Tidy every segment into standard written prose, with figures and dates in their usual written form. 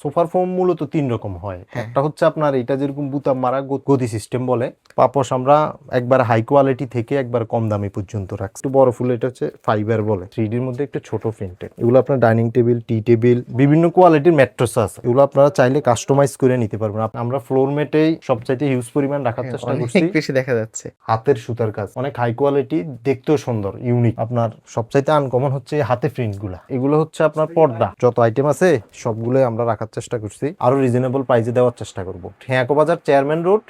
সোফার ফোম মূলত তিন রকম হয়। একটা হচ্ছে আপনার এটা যেরকম বুতাম মারা গদি সিস্টেম বলে, পাপোশ আমরা একবার হাই কোয়ালিটি থেকে একবার কম দামি পর্যন্ত রাখছি। একটু বড় ফুল এটা হচ্ছে ফাইবার বলে, 3Dর মধ্যে একটু ছোট প্রিন্টেড। এগুলো আপনার ডাইনিং টেবিল, টি টেবিল, বিভিন্ন কোয়ালিটির ম্যাট্রেস আছে, এগুলো আপনারা চাইলে কাস্টমাইজ করে নিতে পারবেন। আমরা ফ্লোর মেটেই সবচাইতে হিউজ পরিমাণ রাখার চেষ্টা করছি। অনেক বেশি দেখা যাচ্ছে, হাতের সুতার কাজ, অনেক হাই কোয়ালিটি, দেখতেও সুন্দর, ইউনিক। আপনার সবচাইতে আনকমন হচ্ছে হাতে প্রিন্ট গুলা, এগুলো হচ্ছে আপনার পর্দা। যত আইটেম আছে সবগুলো আমরা রাখার চেষ্টা করছি, আরো রিজনেবল প্রাইসে দেওয়ার চেষ্টা করবো। ঠেয়াকো বাজার, চেয়ারম্যান রোড,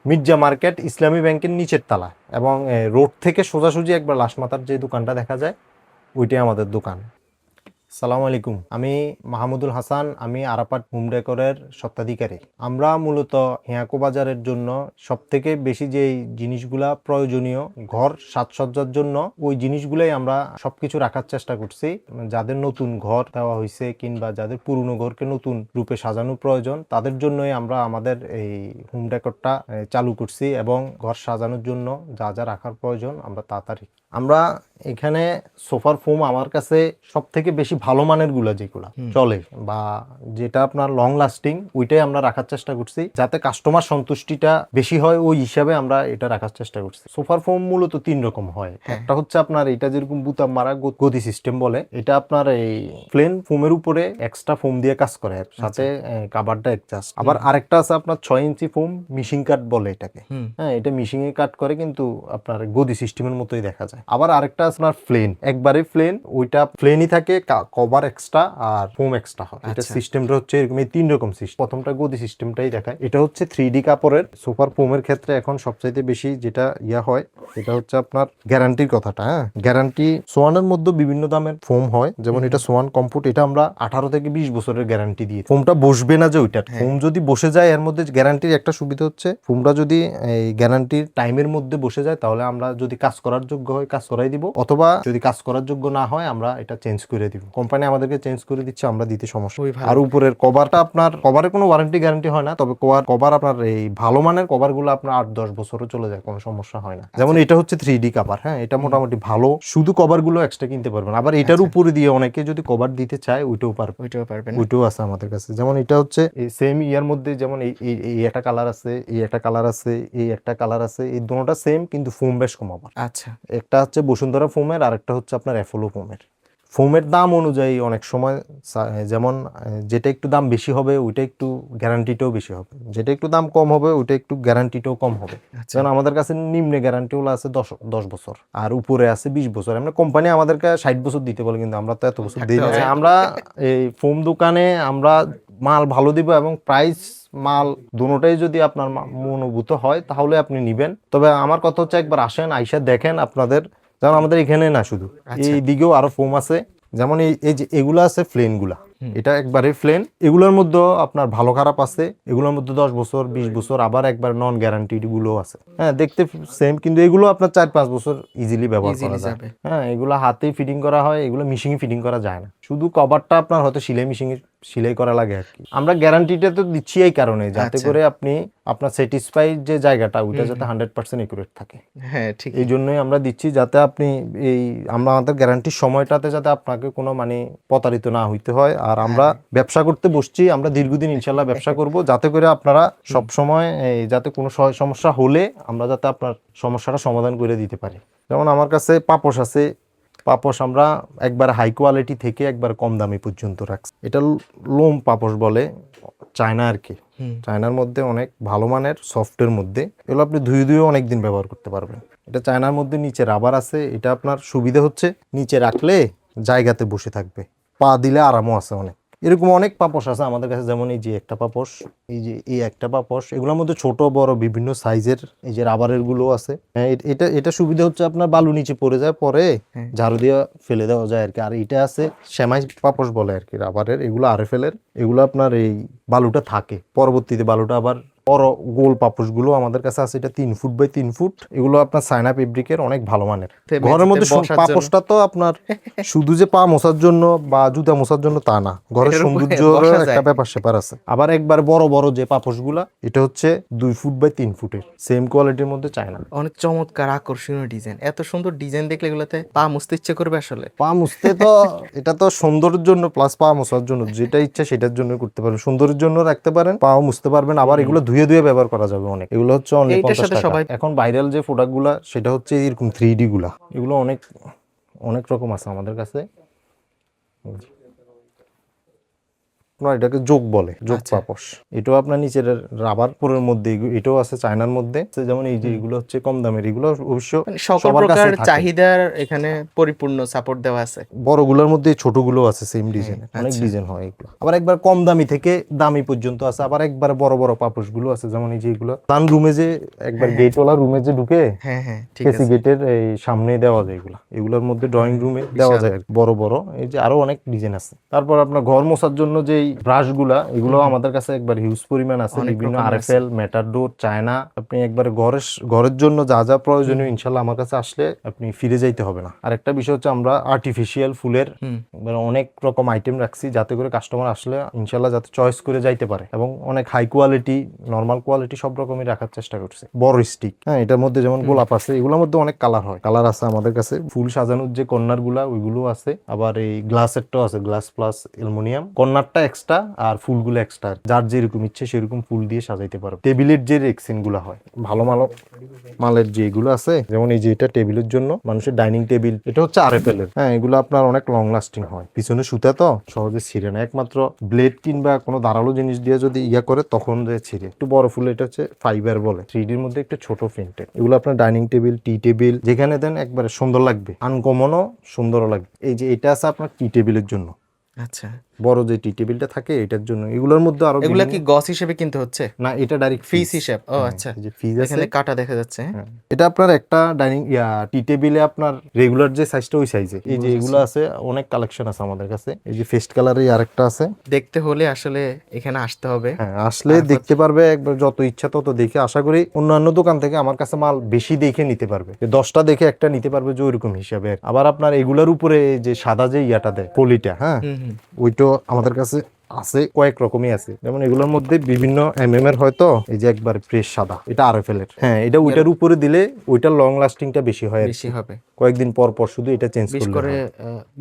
মির্জা মার্কেট, ইসলামী ব্যাংকের নিচের তলা, এবং রোড থেকে সোজাসুজি একবার লাশমাতার যে দোকানটা দেখা যায় ওইটাই আমাদের দোকান। আসসালামু আলাইকুম, আমি মাহমুদুল হাসান, আমি আরাফাত হোম ডেকোরের স্বত্বাধিকারী। আমরা মূলত হিয়াকো বাজারের জন্য সবথেকে বেশি যে জিনিসগুলা প্রয়োজনীয় ঘর সাজসজ্জার জন্য, ওই জিনিসগুলাই আমরা সবকিছু রাখার চেষ্টা করছি। যাদের নতুন ঘর দেওয়া হয়েছে কিংবা যাদের পুরনো ঘরকে নতুন রূপে সাজানো প্রয়োজন, তাদের জন্যই আমরা আমাদের এই হোম ডেকোরটা চালু করছি, এবং ঘর সাজানোর জন্য যা যা রাখার প্রয়োজন আমরা তাড়াতাড়ি। আমরা এখানে সোফার ফোম আমার কাছে সব থেকে বেশি ভালো মানের গুলা যেগুলা চলে বা যেটা আপনার লং লাস্টিং, ওইটাই আমরা রাখার চেষ্টা করছি, যাতে কাস্টমার সন্তুষ্টিটা বেশি হয় ওই হিসাবে আমরা এটা রাখার চেষ্টা করছি। সোফার ফোম মূলত তিন রকম হয়। একটা হচ্ছে আপনার এটা যেরকম বুতাম মারা গদি সিস্টেম বলে, এটা আপনার এই প্লেন ফোমের উপরে এক্সট্রা ফোম দিয়ে কাজ করে, সাথে কাভারটা অ্যাডজাস্ট। আবার আরেকটা আছে আপনার 6 ইঞ্চি ফোম, মিশিং কাট বলে এটাকে। হ্যাঁ, এটা মিশিং এ কাট করে, কিন্তু আপনার গদি সিস্টেমের মতোই দেখা যায়। আবার আরেকটা আপনার প্লেন, একবারে প্লেন, ওইটা প্লেনই থাকে, কভার এক্সট্রা আর ফোম এক্সট্রা হয়। এটা সিস্টেমটা হচ্ছে এরকম, এই তিন রকম সিস্টেম। প্রথমটা গদি সিস্টেমটাই দেখায়, এটা হচ্ছে 3D কাপড়ের। সুপার ফোমের ক্ষেত্রে এখন সবচাইতে বেশি যেটা হয় এটা হচ্ছে আপনার গ্যারান্টির কথাটা। হ্যাঁ, গ্যারান্টি সোয়ানের মধ্যে বিভিন্ন দামের ফোম হয়, যেমন এটা সোয়ান কমফোর্ট, এটা আমরা 18 থেকে 20 বছরের গ্যারান্টি দিয়ে। ফোমটা বসবে না যে ওইটার, ফোম যদি বসে যায় এর মধ্যে গ্যারান্টির একটা সুবিধা হচ্ছে, ফোমটা যদি এই গ্যারান্টির টাইমের মধ্যে বসে যায় তাহলে আমরা যদি কাজ করার যোগ্য হয় কাজ করাই দিব, অথবা যদি কাজ করার যোগ্য না হয় আমরা এটা চেঞ্জ করে দিব। কোম্পানি আমাদেরকে চেঞ্জ করে দিচ্ছে, আমরা দিতে সমস্যা। আর উপরের কভারটা, আপনার কভারের কোনো ওয়ারেন্টি গ্যারান্টি হয় না, তবে কভার আপনার এই ভালো মানের কভার গুলো আপনার 8-10 বছরও চলে যায়, কোনো সমস্যা হয় না। যেমন এটা হচ্ছে 3D কভার। হ্যাঁ, এটা মোটামুটি ভালো, শুধু কভার গুলো এক্সট্রা কিনতে পারবেন। আবার এটার উপরে দিয়ে অনেকে যদি কভার দিতে চায় ওইটাও পারবেন, ওইটাও আছে আমাদের কাছে। যেমন এটা হচ্ছে এই সেম ইয়ার মধ্যে, যেমন এই একটা কালার আছে, এই একটা কালার আছে, এই একটা কালার আছে, এই দুটোটা সেম কিন্তু ফোম বেশ কম। আবার আচ্ছা, একটা হচ্ছে বসুন্ধরা ফোমের, আর একটা হচ্ছে আপনার অ্যাপোলো ফোমের। ফোমের দাম অনুযায়ী অনেক সময় যেমন যেটা একটু দাম বেশি হবে ওইটা একটু গ্যারান্টিটাও বেশি হবে, যেটা একটু দাম কম হবে ওইটা একটু গ্যারান্টিটাও কম হবে। যেমন আমাদের কাছে নিম্নে গ্যারান্টি হলো আছে 10 বছর, আর উপরে আছে 20 বছর। আমরা কোম্পানি আমাদেরকে 60 বছর দিতে বলে, কিন্তু আমরা তো এত বছর দিই না। আমরা এই ফোম দোকানে আমরা মাল ভালো দিব, এবং প্রাইস মাল দুটোটাই যদি আপনার মনোভূত হয় তাহলে আপনি নিবেন। তবে আমার কথা হচ্ছে একবার আসেন, আইসা দেখেন আপনাদের, যেমন আমাদের এখানে না শুধু, এই দিকেও আরো ফোম আছে। যেমন এই যে এগুলো আছে প্লেন গুলা, এটা একবারে প্লেন। এগুলোর মধ্যে আপনার ভালো খারাপ আছে, এগুলোর মধ্যে 10 বছর 20 বছর, আবার একবার নন গ্যারান্টি গুলো আছে। হ্যাঁ, দেখতে সেম, কিন্তু এগুলো আপনার 4-5 বছর ইজিলি ব্যবহার করা যায়। হ্যাঁ, এগুলো হাতেই ফিটিং করা হয়, এগুলো মেশিনে ফিটিং করা যায় না। শুধু কভারটা আপনার হয়তো সিলাই করা লাগে আর কি। আমরা গ্যারান্টিটা তো দিচ্ছি এই কারণে, যাতে করে আপনি আপনার স্যাটিসফাইড যে জায়গাটা ওইটা যাতে 100% একুরেট থাকে। হ্যাঁ ঠিক, এই জন্যই আমরা দিচ্ছি, যাতে আপনি আমাদের গ্যারান্টির সময়টাতে যাতে আপনাকে কোনো প্রতারিত না হইতে হয়। আর আমরা ব্যবসা করতে বসছি, আমরা দীর্ঘদিন ইনশাল্লাহ ব্যবসা করব, যাতে করে আপনারা সব সময় যাতে কোনো সমস্যা হলে আমরা যাতে আপনার সমস্যাটা সমাধান করে দিতে পারি। যেমন আমার কাছে পাপোশ আছে, পাপোশ আমরা একবার হাই কোয়ালিটি থেকে একবার কম দামি পর্যন্ত রাখছি। এটা লোম পাপোশ বলে, চায়না আর কি। চায়নার মধ্যে অনেক ভালো মানের সফটের মধ্যে, এগুলো আপনি ধুয়ে অনেকদিন ব্যবহার করতে পারবেন। এটা চায়নার মধ্যে নিচে রাবার আছে, এটা আপনার সুবিধা হচ্ছে নিচে রাখলে জায়গাতে বসে থাকবে, পা দিলে আরামও আছে অনেক। এরকম অনেক পাপোশ আছে আমাদের কাছে, যেমন এই যে একটা পাপোশ, এই একটা পাপোশ, এগুলোর মধ্যে ছোট বড় বিভিন্ন সাইজের এই যে রাবারের গুলো আছে। এটা সুবিধা হচ্ছে আপনার বালু নিচে পড়ে যায়, পরে ঝাড়ু দিয়ে ফেলে দেওয়া যায় আর কি। আর এটা আছে সেমাই পাপোশ বলে আর কি, রাবারের। এগুলো RFL এর, এগুলো আপনার এই বালুটা থাকে, পরবর্তীতে বালুটা আবার বড় গোল পাপোশ গুলো আমাদের কাছে আছে, এটা 3 ফুট বাই 3 ফুট। এগুলো আপনার চায়না ফেব্রিকের, অনেক ভালো মানের। ঘরের মধ্যে পাপোশটা তো আপনার শুধু যে পা মোছার জন্য বা জুতা মোছার জন্য তা না, ঘরের সৌন্দর্যের একটা ব্যাপার স্যাপার আছে। আবার একবার বড় বড় যে পাপোশ গুলা, এটা হচ্ছে 2 ফুট বাই 3 ফুটের, সেম কোয়ালিটির মধ্যে চায়না। অনেক চমৎকার আকর্ষণীয় ডিজাইন, এত সুন্দর ডিজাইন দেখলে এগুলোতে পা মুছতে ইচ্ছে করবে আসলে। পা মুছতে তো এটা তো সৌন্দর্যের জন্য প্লাস পা মোছার জন্য, যেটা ইচ্ছা সেটার জন্য করতে পারবেন। সৌন্দর্যের জন্য রাখতে পারেন, পাও মুছতে পারবেন, আবার এগুলো ধুয়ে ধুয়ে ব্যবহার করা যাবে অনেক। এগুলো হচ্ছে অনলি 50 টাকা। এখন ভাইরাল যে প্রোডাক্ট গুলা সেটা হচ্ছে এরকম 3D গুলা, এগুলো অনেক অনেক রকম আছে আমাদের কাছে। আপনার এটাকে যোগ বলে, যোগ পাপোশ। এটাও আপনার নিচের রাবার পুরের মধ্যে, এটাও আছে চায়নার মধ্যে। যেমন এই যে এগুলো হচ্ছে কম দামের, এগুলো অবশ্য সকল প্রকার চাহিদার এখানে পরিপূর্ণ সাপোর্ট দেওয়া আছে। বড়গুলোর মধ্যে ছোটগুলো আছে সেম ডিজাইন, অনেক ডিজাইন হয় এগুলো। আবার একবার কম দামি থেকে দামি পর্যন্ত আছে, আবার একবার বড় বড় পাপোশ গুলো আছে। যেমন এই যে এগুলো তান রুমে যে একবার গেটওয়ালা রুমে যে ঢুকে, হ্যাঁ হ্যাঁ ঠিক আছে, গেটের এই সামনে দেওয়া যায় এগুলো। এগুলোর মধ্যে ড্রয়িং রুমে দেওয়া যায় বড় বড়। এই যে আরো অনেক ডিজাইন আছে। তারপর আপনার ঘর মোছার জন্য যে ব্রাশ গুলা, এগুলো আমাদের কাছে একবার হিউজ পরিমাণ আছে। বিভিন্ন আরএফএল, মেটাডোর, চায়না। আপনি একবার ঘরের জন্য যা যা প্রয়োজনীয় ইনশাল্লাহ আমার কাছে আসলে আপনি ফিরে যাইতে হবে না। আর একটা বিষয় হচ্ছে আমরা আর্টিফিশিয়াল ফুলের অনেক রকম আইটেম রাখছি, যাতে করে কাস্টমার আসলে ইনশাল্লাহ যাতে চয়েস করে যাইতে পারে, এবং অনেক হাই কোয়ালিটি, নরমাল কোয়ালিটি সব রকমই রাখার চেষ্টা করছি। বড় স্টিক, হ্যাঁ, এটার মধ্যে যেমন গোলাপ আছে, এগুলোর মধ্যে অনেক কালার হয়, কালার আছে আমাদের কাছে। ফুল সাজানোর যে কর্নার গুলা ওইগুলো আছে, আবার এই গ্লাসেরটাও আছে, গ্লাস প্লাস অ্যালুমিনিয়াম। কর্নারটা এক্সট্রা আর ফুলগুলো এক্সট্রা, যার যেরকম ইচ্ছে সেরকম ফুল দিয়ে সাজাইতে পারো। টেবিলের যে রেক্সিন গুলা হয় ভালো মালের যেগুলো আছে, যেমন এই যে এটা টেবিলের জন্য, মানুষের ডাইনিং টেবিল, এটা হচ্ছে আরএফএল এর। হ্যাঁ, এগুলো আপনার অনেক লং লাস্টিং হয়, পিছনে সুতা তো সহজে ছিঁড়ে না। একমাত্র ব্লেড কিংবা কোনো ধারালো জিনিস দিয়ে যদি ইয়া করে তখন যে ছিঁড়ে। একটু বড় ফুল, এটা হচ্ছে ফাইবার বলে, 3Dর মধ্যে একটু ছোট প্রিন্টেড। এগুলো আপনার ডাইনিং টেবিল, টি টেবিল, যেখানে দেন একবারে সুন্দর লাগবে, আনকমনও সুন্দরও লাগবে। এই যে এটা আছে আপনার টি টেবিলের জন্য। আচ্ছা, বড় যে টি টেবিলটা থাকে এটার জন্য। এগুলোর মধ্যে আরো এগুলা কি গস হিসেবে কিনতে হচ্ছে না, এটা ডাইরেক্ট পিস হিসাব? ও আচ্ছা, যে ফিজ আছে, এখানে কাটা দেখা যাচ্ছে। এটা আপনার একটা ডাইনিং টি টেবিলে আপনার রেগুলার যে সাইজটা ওই সাইজে। এই যে এগুলো আছে, অনেক কালেকশন আছে আমাদের কাছে। এই যে ফেস্ট কালারের আরেকটা আছে। দেখতে হলে আসলে এখানে আসতে হবে। হ্যাঁ, আসলে দেখতে পারবে, একবার যত ইচ্ছা তত দেখে। আশা করি অন্যান্য দোকান থেকে আমার কাছে মাল বেশি দেখে নিতে পারবে, 10টা দেখে একটা নিতে পারবে যে ওইরকম হিসাবে। আবার আপনার এগুলোর উপরে যে সাদা যে ইয়াটা দেয় পলিটা, হ্যাঁ, ওইটা আমাদের কাছে আছে, কয়েক রকমই আছে। যেমন এগুলোর মধ্যে বিভিন্ন এর হয়তো এই যে একবার ফ্রেশ সাদা, এটা আরএফএল এর। হ্যাঁ, এটা ওইটার উপরে দিলে ওইটার লং লাস্টিংটা বেশি হয়, বেশি হবে। কয়েকদিন পর পর শুধু এটা চেঞ্জ করে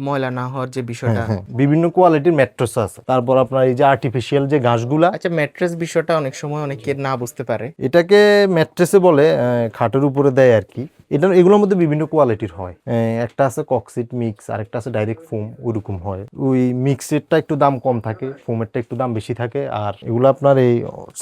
ময়লা না হওয়ার যে বিষয়টা। বিভিন্ন কোয়ালিটির ম্যাট্রেস আছে। তারপর আপনার এই যে আর্টিফিশিয়াল যে ঘাসগুলা। আচ্ছা, ম্যাট্রেস বিষয়টা অনেক সময় অনেকে না বুঝতে পারে। এটাকে ম্যাট্রেসে বলে, খাটের উপরে দেয় আর কি। এগুলোর মধ্যে বিভিন্ন কোয়ালিটির হয়। একটা আছে কক্সিট মিক্স, আর একটা আছে ডাইরেক্ট ফোম, ওইরকম হয়। ওই মিক্সেরটা একটু দাম কম থাকে, ফোমেরটা একটু দাম বেশি থাকে। আর এগুলো আপনার এই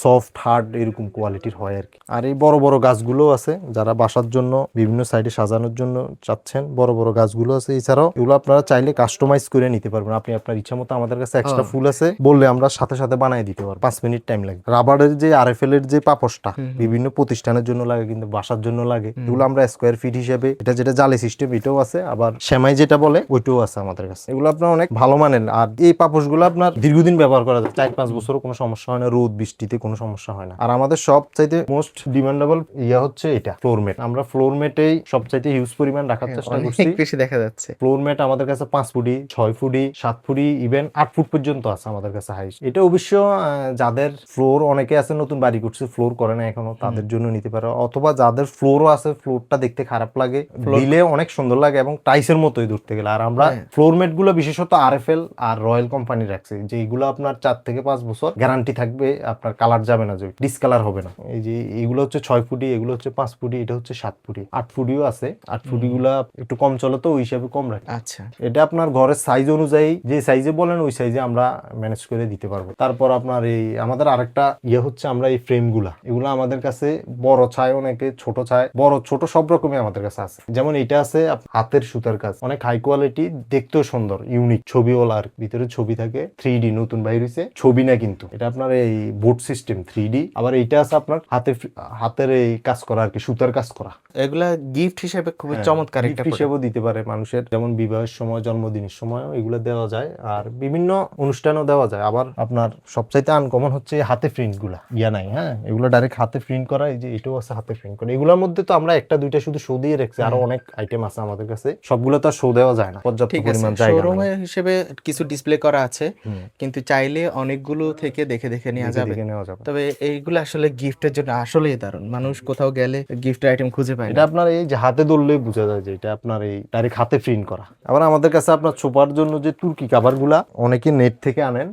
সফট হার্ড এরকম কোয়ালিটির হয় আর কি। আর এই বড় বড় গাছগুলো আছে, যারা বাসার জন্য বিভিন্ন সাইডে সাজানোর জন্য চাচ্ছেন, বড় বড় গাছগুলো আছে। এছাড়াও এগুলো আপনারা চাইলে কাস্টমাইজ করে নিতে পারবেন। আপনি আপনার ইচ্ছা মতো, আমাদের কাছে এক্সট্রা ফুল আছে, বললে আমরা সাথে সাথে বানিয়ে দিতে পারবো, 5 মিনিট টাইম লাগে। রাবারের যে আরএফএল এর যে পাপোশটা বিভিন্ন প্রতিষ্ঠানের জন্য লাগে, কিন্তু বাসার জন্য লাগে। এগুলো আমরা স্কোয়ার ফিট হিসেবে, এটা যেটা জালি সিস্টেম এটাও আছে, আবার সেমাই যেটা বলে ওইটাও আছে আমাদের কাছে। এগুলো আপনার অনেক ভালো মানের। আর এই পাপোশগুলো আপনার দীর্ঘদিন ব্যবহার করা যায়, 4-5 বছরও কোনো সমস্যা হয় না, রোদ বৃষ্টিতে কোনো সমস্যা হয় না। আর আমাদের সবচাইতে মোস্ট ডিমান্ডেবল ইয়া হচ্ছে এটা ফ্লোর ম্যাট। আমরা ফ্লোর ম্যাটেই সবচাইতে হিউজ পরিমাণ রাখার চেষ্টা করছি। বেশি দেখা যাচ্ছে ফ্লোর ম্যাট আমাদের কাছে 5 ফুটি, 6 ফুটি, 7 ফুটি, ইভেন 8 ফুট পর্যন্ত আছে আমাদের কাছে হাইস্ট। এটা অবশ্য যাদের ফ্লোর, অনেকে আছে নতুন বাড়ি করছে ফ্লোর করে না এখনো, তাদের জন্য নিতে পারো। অথবা যাদের ফ্লোরও আছে, ফ্লোরটা দেখতে খারাপ লাগে, দিলে অনেক সুন্দর লাগে এবং টাইসের মতোই ধরতে গেলে। আর আমরা ফ্লোর ম্যাট গুলো বিশেষত আরএফএল আর রয়্যাল কোম্পানি রাখছি, যে এগুলো আপনার 4 থেকে 5 বছর গ্যারান্টি থাকবে, আপনার কালার যাবে না, যে ডিসকালার হবে না। এই যে এগুলো হচ্ছে 6 ফুটি, এগুলো হচ্ছে 5 ফুটি, এটা হচ্ছে 7 ফুটি, 8 ফুটিও আছে। 8 ফুটি গুলা একটু কম চলে তো, ওই হিসাবে কম রাখি। আচ্ছা, এটা আপনার ঘরের সাইজ অনুযায়ী, যে সাইজে বলেন ওই সাইজে আমরা ম্যানেজ করে দিতে পারবো। তারপর আপনার এই আমাদের আরেকটা ইয়ে হচ্ছে, আমরা এই ফ্রেম গুলা, এগুলো আমাদের কাছে বড় চায় অনেকে, ছোট চায়, বড় ছোট সব রকমই আমাদের কাছে আছে। যেমন এটা আছে হাতের সুতার কাজ, অনেক হাই কোয়ালিটি, দেখতেও সুন্দর, ইউনিক, ছবিওয়ালা, আর ভিতরে ছবি থাকে। 3D নতুন বাইর হইছে, ছবি না কিন্তু, এটা আপনার এই বোর্ড সিস্টেম 3D। আবার এইটা আছে আপনার হাতের এই কাজ করা আর কি, সুতার কাজ করা। এগুলা গিফট হিসেবে খুবই চমৎকার চমৎকার একটা গিফট হিসেবেও দিতে পারে মানুষের, যেমন বিবাহের সময়, জন্মদিনের সময়ও এগুলো দেওয়া যায়, আর বিভিন্ন অনুষ্ঠানেও দেওয়া যায়। আবার আপনার সবচাইতে আনকমন হচ্ছে হাতে প্রিন্ট গুলা, নাই হ্যাঁ, এগুলো ডাইরেক্ট হাতে প্রিন্ট করা। এই যে এটাও আছে হাতে প্রিন্ট করা। এগুলোর মধ্যে তো আমরা একটা দুইটা শুধু শো দিয়ে রাখছি, আরো অনেক আইটেম আছে আমাদের কাছে, সবগুলো তো আর শো দেওয়া যায় না, পর্যাপ্ত ঠিক আছে, পরিমাণ জায়গা শোরুম নাই। হিসেবে কিছু ডিসপ্লে করা আছে, কিন্তু চাইলে অনেকগুলো থেকে দেখে দেখে নেওয়া যাবে। দেখে নেওয়া যাবে। তবে এইগুলো আসলে গিফটের জন্য আসলেই দারুণ, মানুষ কোথাও গেলে গিফটের আইটেম খুঁজে পায় এটা না। আপনার এই যে হাতে ধরলেই বোঝা যায় যে এটা আপনার এই ডাইরেক্ট হাতে প্রিন্ট করা। আবার আমাদের কাছে আপনার ছোপার জন্য যে তুর্কি কাভার গুলা অনেকে নেট থেকে আনেন,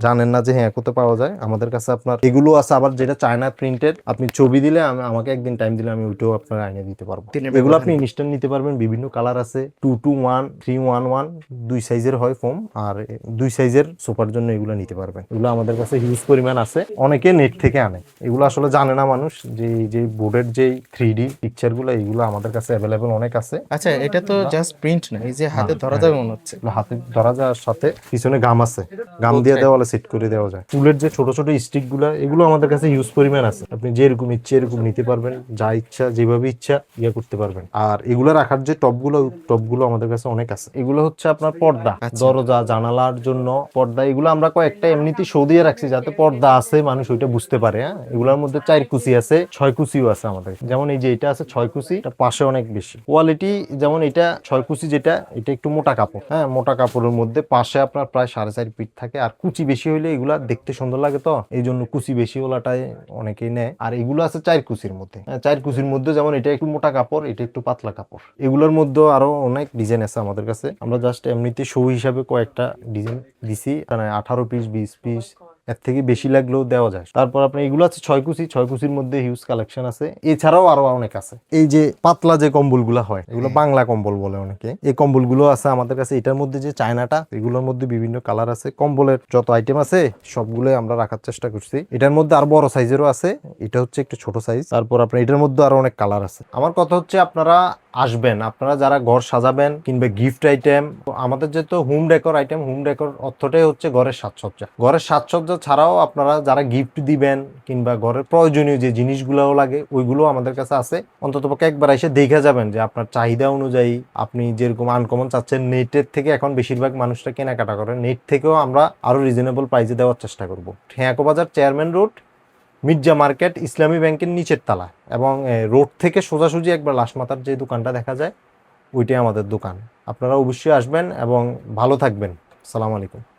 জানেন না যে হ্যাঁ কোথায় পাওয়া যায়। আমাদের কাছে আপনার এগুলো আছে। আবার যেটা চায়না প্রিন্টেড, আপনি ছবি দিলে আমাকে একদিন টাইম দিলে আমি ওইটাও আপনার আইনে দিতে পারবো। এগুলো আপনি ইনস্ট্যান্ট নিতে পারবেন। বিভিন্ন কালার আছে, 221, 311, 2 সাইজের হয় ফোম, আর 2 সাইজের সোফার জন্য এগুলো নিতে পারবেন। এগুলো আমাদের কাছে হিউজ পরিমাণ আছে। অনেকে নেট থেকে আনে, এগুলো আসলে জানে না মানুষ যে এই যে বোর্ডের যে 3D পিকচার গুলো, এগুলো আমাদের কাছে অ্যাভেলেবল অনেক আছে। আচ্ছা, এটা তো জাস্ট প্রিন্ট না, এই যে হাতে ধরা যাবে মনে হচ্ছে। এগুলো হাতে ধরা যাওয়ার সাথে পিছনে গাম আছে, গাম দিয়ে দেওয়ালে সেট করে দেওয়া যায়। ফুলের যে ছোট ছোট স্টিক গুলা, এগুলো আমাদের কাছে হিউজ পরিমাণ আছে। আপনি যেরকম ইচ্ছে এরকম নিতে পারবেন, যা ইচ্ছা যেভাবে ইচ্ছা ইয়ে করতে পারবেন। আর এগুলো রাখার যে টপগুলো আমাদের কাছে অনেক আছে। এগুলো হচ্ছে আপনার পর্দা, দরজা জানালার জন্য পর্দা। এগুলো আমরা কয়েকটা এমনিতেই শো দিয়ে রাখছি যাতে পর্দা আছে মানুষ ওইটা বুঝতে পারে। হ্যাঁ, এগুলোর মধ্যে 4 কুচি আছে, 6 কুচিও আছে আমাদের। যেমন এই যে এটা আছে 6 কুচি, এটা পাশে অনেক বেশি কোয়ালিটি। যেমন এটা 6 কুচি, যেটা এটা একটু মোটা কাপড়, হ্যাঁ মোটা কাপড়ের মধ্যে পাশে আপনার প্রায় 4.5 ফিট থাকে। আর কুচি বেশি হইলে এগুলা দেখতে সুন্দর লাগে, তো এই জন্য কুচি বেশি ওলাটাই অনেকেই নেয়। আর এগুলো আছে 4 কুচির মধ্যে। 4 কুচির মধ্যে যেমন এটা একটু মোটা কাপড়, এটা একটু পাতলা কাপড়। এগুলোর মধ্যে আরো অনেক ডিজাইন আছে আমাদের কাছে। আমরা জাস্ট এমনিতে শো হিসাবে কয়েকটা ডিজাইন দিছি, মানে 18 পিস 20 পিস, এর থেকে বেশি লাগলেও দেওয়া যায়। তারপর আপনার এগুলো আছে 6 কুচি, 6 কুচির মধ্যে হিউজ কালেকশন আছে। এছাড়াও আরো অনেক আছে। এই যে পাতলা যে কম্বলগুলো হয়, এগুলো বাংলা কম্বল বলে অনেকে, এই কম্বলগুলো আছে আমাদের কাছে। এটার মধ্যে যে চায়নাটা, এগুলোর মধ্যে বিভিন্ন কালার আছে। কম্বলের যত আইটেম আছে সবগুলোই আমরা রাখার চেষ্টা করছি। এটার মধ্যে আর বড় সাইজেরও আছে, এটা হচ্ছে একটু ছোট সাইজ। তারপর আপনার এটার মধ্যে আরো অনেক কালার আছে। আমার কথা হচ্ছে আপনারা আসবেন, আপনারা যারা ঘর সাজাবেন কিংবা গিফট আইটেম, আমাদের যেহেতু home decor item, home decor অর্থটাই হচ্ছে ঘরের সাজসজ্জা। ঘরের সাজসজ্জা ছাড়াও আপনারা যারা গিফট দিবেন কিংবা ঘরের প্রয়োজনীয় যে জিনিসগুলো লাগে, ওইগুলো আমাদের কাছে আছে। অন্ততপক্ষে একবার এসে দেখে যাবেন যে আপনার চাহিদা অনুযায়ী আপনি যেরকম আনকমন চাচ্ছেন। নেটের থেকে এখন বেশিরভাগ মানুষরা কেনাকাটা করে, নেট থেকেও আমরা আরো রিজনেবল প্রাইসে দেওয়ার চেষ্টা করব। ঠেয়াকো বাজার, চেয়ারম্যান রোড, মির্জা মার্কেট, ইসলামী ব্যাংকের নিচের তলা, এবং রোড থেকে সোজাসুজি একবার লাশমাতার যে দোকানটা দেখা যায়, ওইটাই আমাদের দোকান। আপনারা অবশ্যই আসবেন এবং ভালো থাকবেন। আসসালামু আলাইকুম।